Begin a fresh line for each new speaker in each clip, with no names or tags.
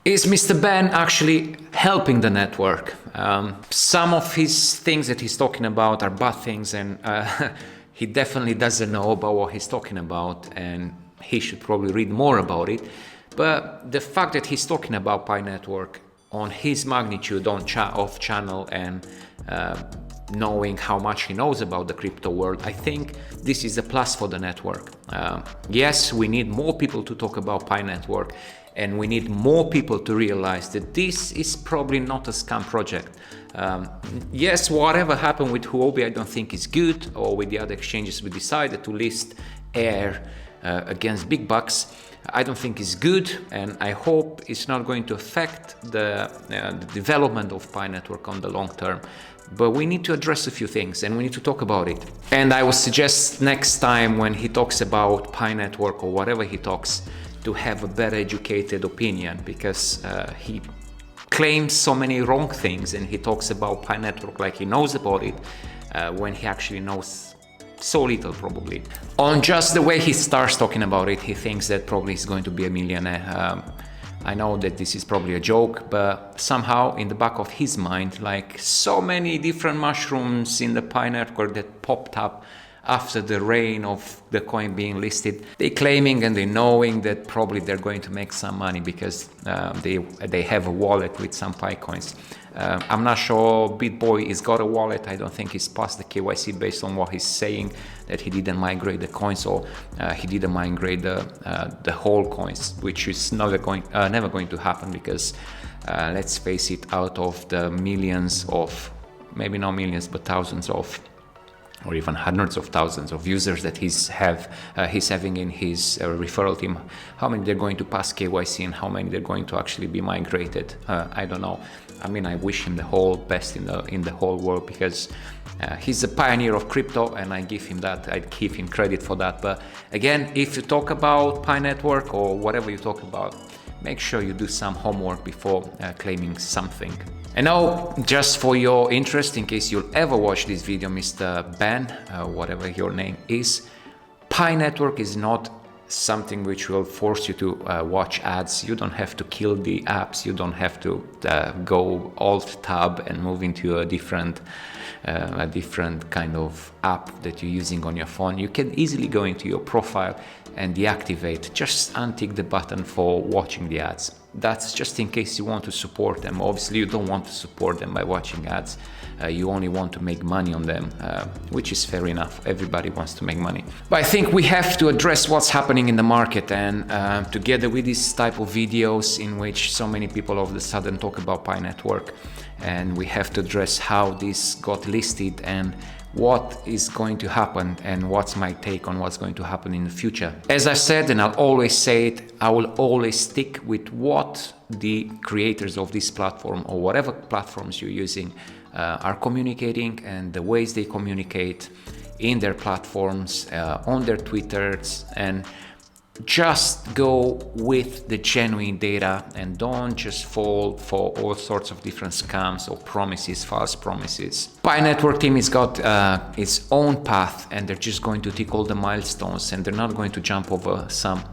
Is Mr. Ben actually helping the network? Some of his things that he's talking about are bad things, and he definitely doesn't know about what he's talking about, and he should probably read more about it. But the fact that he's talking about Pi Network on his magnitude of channel and knowing how much he knows about the crypto world, I think this is a plus for the network. Yes, we need more people to talk about Pi Network, and we need more people to realize that this is probably not a scam project. Yes, whatever happened with Huobi I don't think is good, or with the other exchanges we decided to list air against big bucks, I don't think is good, and I hope it's not going to affect the development of Pi Network on the long term. But we need to address a few things, and we need to talk about it. And I would suggest next time when he talks about Pi Network or whatever he talks, to have a better educated opinion, because he claims so many wrong things, and he talks about Pi Network like he knows about it, when he actually knows so little probably. On just the way he starts talking about it, he thinks that probably he's going to be a millionaire. I know that this is probably a joke, but somehow in the back of his mind, like so many different mushrooms in the Pi Network that popped up after the reign of the coin being listed, they claiming and they knowing that probably they're going to make some money because they have a wallet with some Pi coins. I'm not sure BitBoy has got a wallet. I don't think he's passed the KYC based on what he's saying, that he didn't migrate the coins, or he didn't migrate the whole coins, which is never going to happen, because let's face it, out of the millions of, maybe not millions, but thousands of, or even hundreds of thousands of users that he's having in his referral team, how many they're going to pass KYC and how many they're going to actually be migrated, I don't know. I mean, I wish him the whole best in the whole world, because he's a pioneer of crypto, and I give him that. I give him credit for that. But again, if you talk about Pi Network or whatever you talk about, make sure you do some homework before claiming something. And now, just for your interest, in case you'll ever watch this video, Mr. Ben, whatever your name is, Pi Network is not something which will force you to watch ads. You don't have to kill the apps. You don't have to go Alt-Tab and move into a different kind of app that you're using on your phone. You can easily go into your profile and deactivate. Just untick the button for watching the ads. That's just in case you want to support them. Obviously, you don't want to support them by watching ads. You only want to make money on them, which is fair enough. Everybody wants to make money. But I think we have to address what's happening in the market, and together with this type of videos in which so many people all of a sudden talk about Pi Network, and we have to address how this got listed and what is going to happen, and what's my take on what's going to happen in the future. As I said, and I'll always say it, I will always stick with what the creators of this platform, or whatever platforms you're using, are communicating, and the ways they communicate in their platforms, on their Twitters, and just go with the genuine data, and don't just fall for all sorts of different scams or promises, false promises. Pi Network team has got its own path, and they're just going to tick all the milestones, and they're not going to jump over some.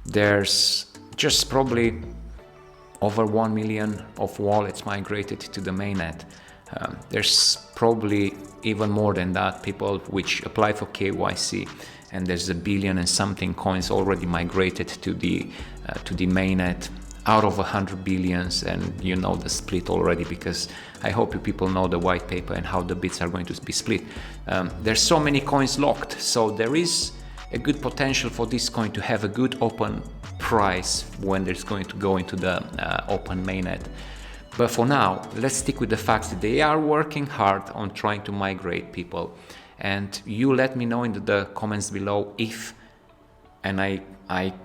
There's just probably over 1 million of wallets migrated to the mainnet. There's probably even more than that, people which apply for KYC, and there's 1 billion and something coins already migrated to the mainnet out of 100 billions, and you know the split already, because I hope you people know the white paper and how the bits are going to be split. There's so many coins locked, so there is a good potential for this coin to have a good open price when there's going to go into the open mainnet. But for now, let's stick with the fact that they are working hard on trying to migrate people. And you let me know in the comments below if, and I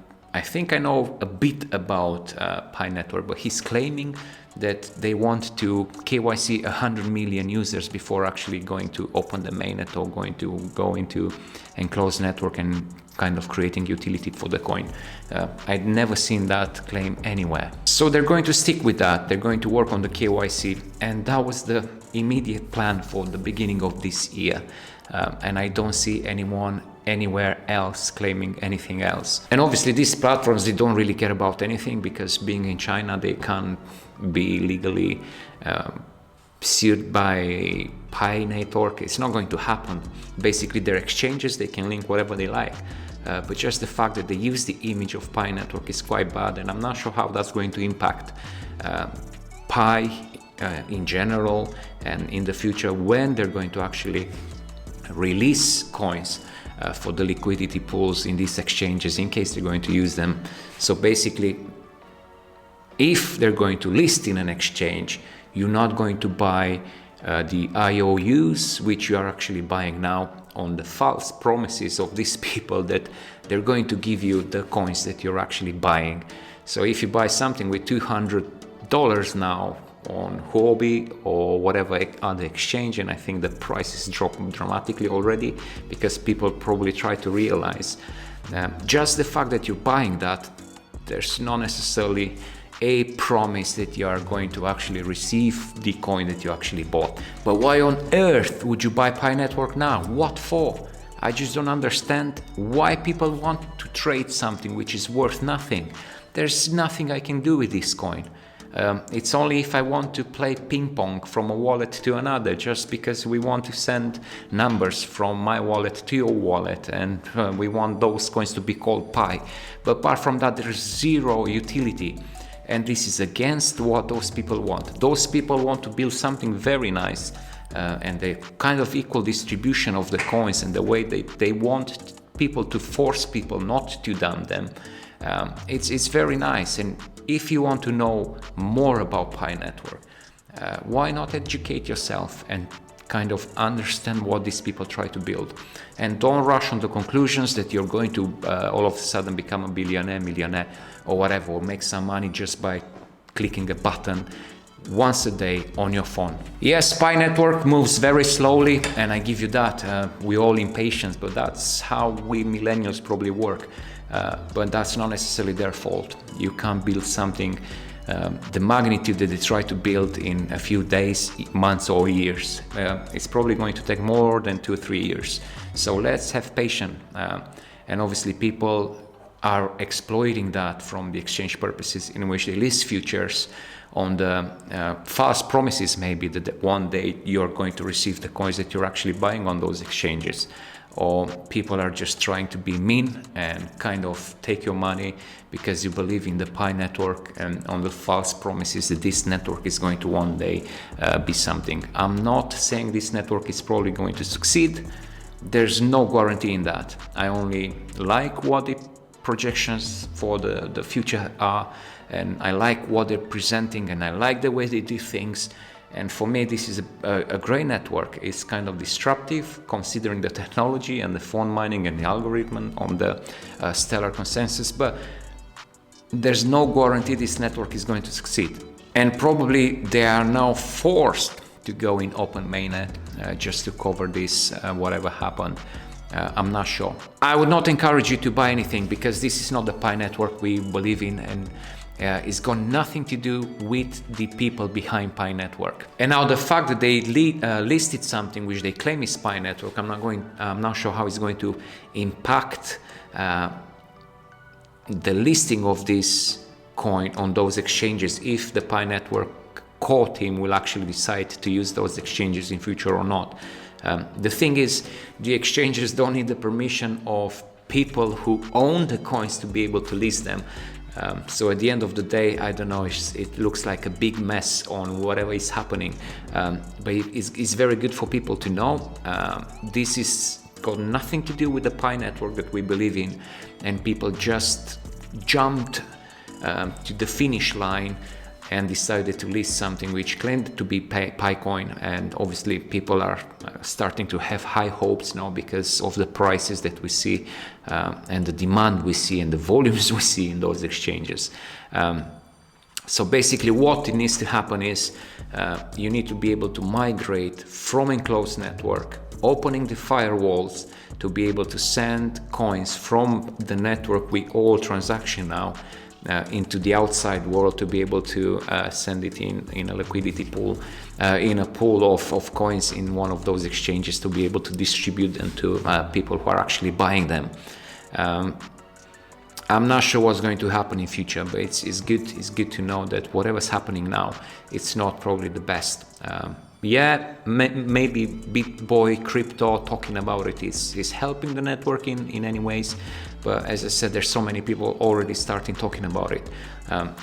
think I know a bit about Pi Network, but he's claiming that they want to KYC 100 million users before actually going to open the mainnet, or going to go into enclosed network and kind of creating utility for the coin. I'd never seen that claim anywhere. So they're going to stick with that. They're going to work on the KYC, and that was the immediate plan for the beginning of this year. And I don't see anyone anywhere else claiming anything else. And obviously these platforms, they don't really care about anything, because being in China, they can't be legally sued by Pi network. It's not going to happen. Basically, their exchanges, they can link whatever they like. But just the fact that they use the image of Pi network is quite bad, and I'm not sure how that's going to impact Pi in general, and in the future when they're going to actually release coins for the liquidity pools in these exchanges, in case they're going to use them. So basically, if they're going to list in an exchange, you're not going to buy the IOUs, which you are actually buying now, on the false promises of these people that they're going to give you the coins that you're actually buying. So if you buy something with $200 now on Huobi or whatever other exchange, and I think the price is dropping dramatically already, because people probably try to realize just the fact that you're buying that, there's not necessarily a promise that you are going to actually receive the coin that you actually bought. But why on earth would you buy Pi network now? What for? I just don't understand why people want to trade something which is worth nothing. There's nothing I can do with this coin. It's only if I want to play ping pong from a wallet to another, just because we want to send numbers from my wallet to your wallet, and we want those coins to be called Pi. But apart from that, there's zero utility. And this is against what those people want. Those people want to build something very nice, and the kind of equal distribution of the coins, and the way they want people to force people not to dump them. It's very nice. And if you want to know more about Pi network, why not educate yourself and kind of understand what these people try to build, and don't rush on the conclusions that you're going to all of a sudden become a billionaire, millionaire, or whatever, or make some money just by clicking a button once a day on your phone. Yes, Pi network moves very slowly, and I give you that. We're all impatient, but that's how we millennials probably work. But that's not necessarily their fault. You can't build something the magnitude that they try to build in a few days, months, or years. It's probably going to take more than 2 or 3 years. So let's have patience. And obviously people are exploiting that from the exchange purposes, in which they list futures on the false promises, maybe that one day you're going to receive the coins that you're actually buying on those exchanges. Or people are just trying to be mean and kind of take your money because you believe in the Pi network and on the false promises that this network is going to one day be something. I'm not saying this network is probably going to succeed. There's no guarantee in that. I only like what the projections for the future are, and I like what they're presenting, and I like the way they do things. And for me, this is a great network. It's kind of disruptive, considering the technology and the phone mining and the algorithm on the Stellar consensus, but there's no guarantee this network is going to succeed. And probably they are now forced to go in open mainnet just to cover this, whatever happened. I'm not sure. I would not encourage you to buy anything, because this is not the Pi network we believe in, and it's got nothing to do with the people behind Pi network. And now the fact that they listed something which they claim is Pi network, I'm not sure how it's going to impact the listing of this coin on those exchanges, if the Pi network core team will actually decide to use those exchanges in future or not. The thing is, the exchanges don't need the permission of people who own the coins to be able to list them. So at the end of the day, I don't know, it looks like a big mess on whatever is happening. But it's very good for people to know. This is got nothing to do with the Pi network that we believe in, and people just jumped to the finish line and decided to list something which claimed to be Pi coin. And obviously people are starting to have high hopes now because of the prices that we see and the demand we see and the volumes we see in those exchanges. So basically what needs to happen is you need to be able to migrate from enclosed network, opening the firewalls to be able to send coins from the network we all transaction now into the outside world to be able to send it in a liquidity pool, in a pool of coins in one of those exchanges, to be able to distribute them to people who are actually buying them. I'm not sure what's going to happen in future, but it's good to know that whatever's happening now, it's not probably the best. Maybe BitBoy crypto talking about it is helping the network in any ways, but as I said, there's so many people already starting talking about it.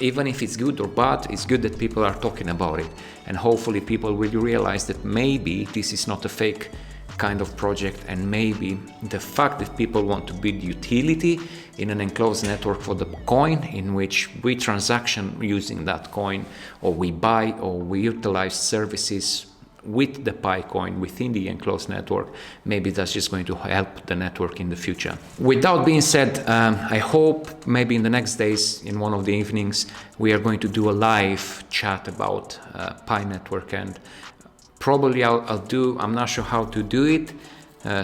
Even if it's good or bad, it's good that people are talking about it, and hopefully people will realize that maybe this is not a fake kind of project, and maybe the fact that people want to build utility in an enclosed network for the coin, in which we transaction using that coin, or we buy or we utilize services with the Pi coin within the enclosed network, maybe that's just going to help the network in the future. With that being said, I hope maybe in the next days, in one of the evenings, we are going to do a live chat about Pi network, and probably I'm not sure how to do it.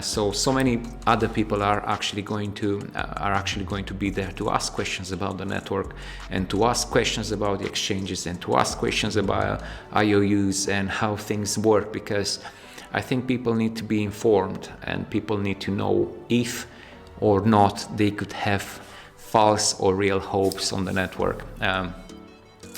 So many other people are actually going to be there to ask questions about the network, and to ask questions about the exchanges, and to ask questions about IOUs and how things work, because I think people need to be informed, and people need to know if or not they could have false or real hopes on the network.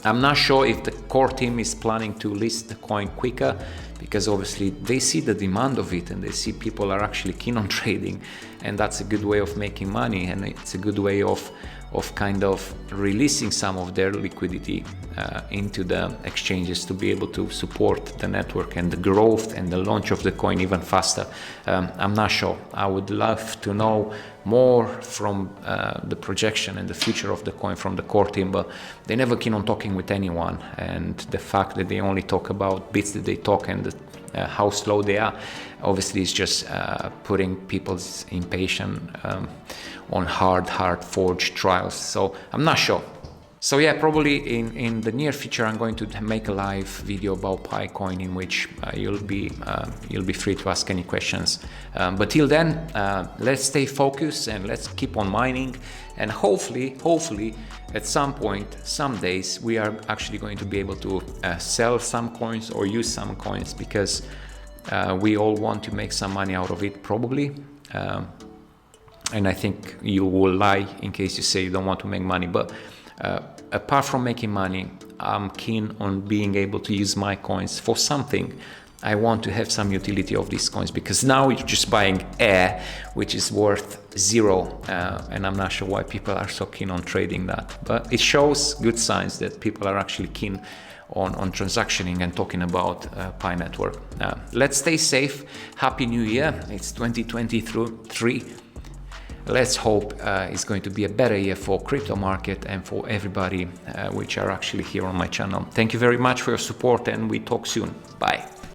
I'm not sure if the core team is planning to list the coin quicker, because obviously they see the demand of it, and they see people are actually keen on trading, and that's a good way of making money, and it's a good way of kind of releasing some of their liquidity into the exchanges to be able to support the network and the growth and the launch of the coin even faster. I'm not sure. I would love to know more from the projection and the future of the coin from the core team, but they never keen on talking with anyone, and the fact that they only talk about bits that they talk and how slow they are, obviously is just putting people's impatience on hard forged trials. So I'm not sure. So yeah, probably in the near future I'm going to make a live video about Pi coin, in which you'll be free to ask any questions. But till then, let's stay focused and let's keep on mining, and hopefully at some point, some days, we are actually going to be able to sell some coins or use some coins, because we all want to make some money out of it, probably. And I think you will lie in case you say you don't want to make money, but apart from making money, I'm keen on being able to use my coins for something. I want to have some utility of these coins, because now you're just buying air, which is worth zero, and I'm not sure why people are so keen on trading that, but it shows good signs that people are actually keen on transactioning and talking about Pi network. Let's stay safe. Happy New Year. It's 2023. Let's hope it's going to be a better year for crypto market and for everybody which are actually here on my channel. Thank you very much for your support, and we talk soon. Bye.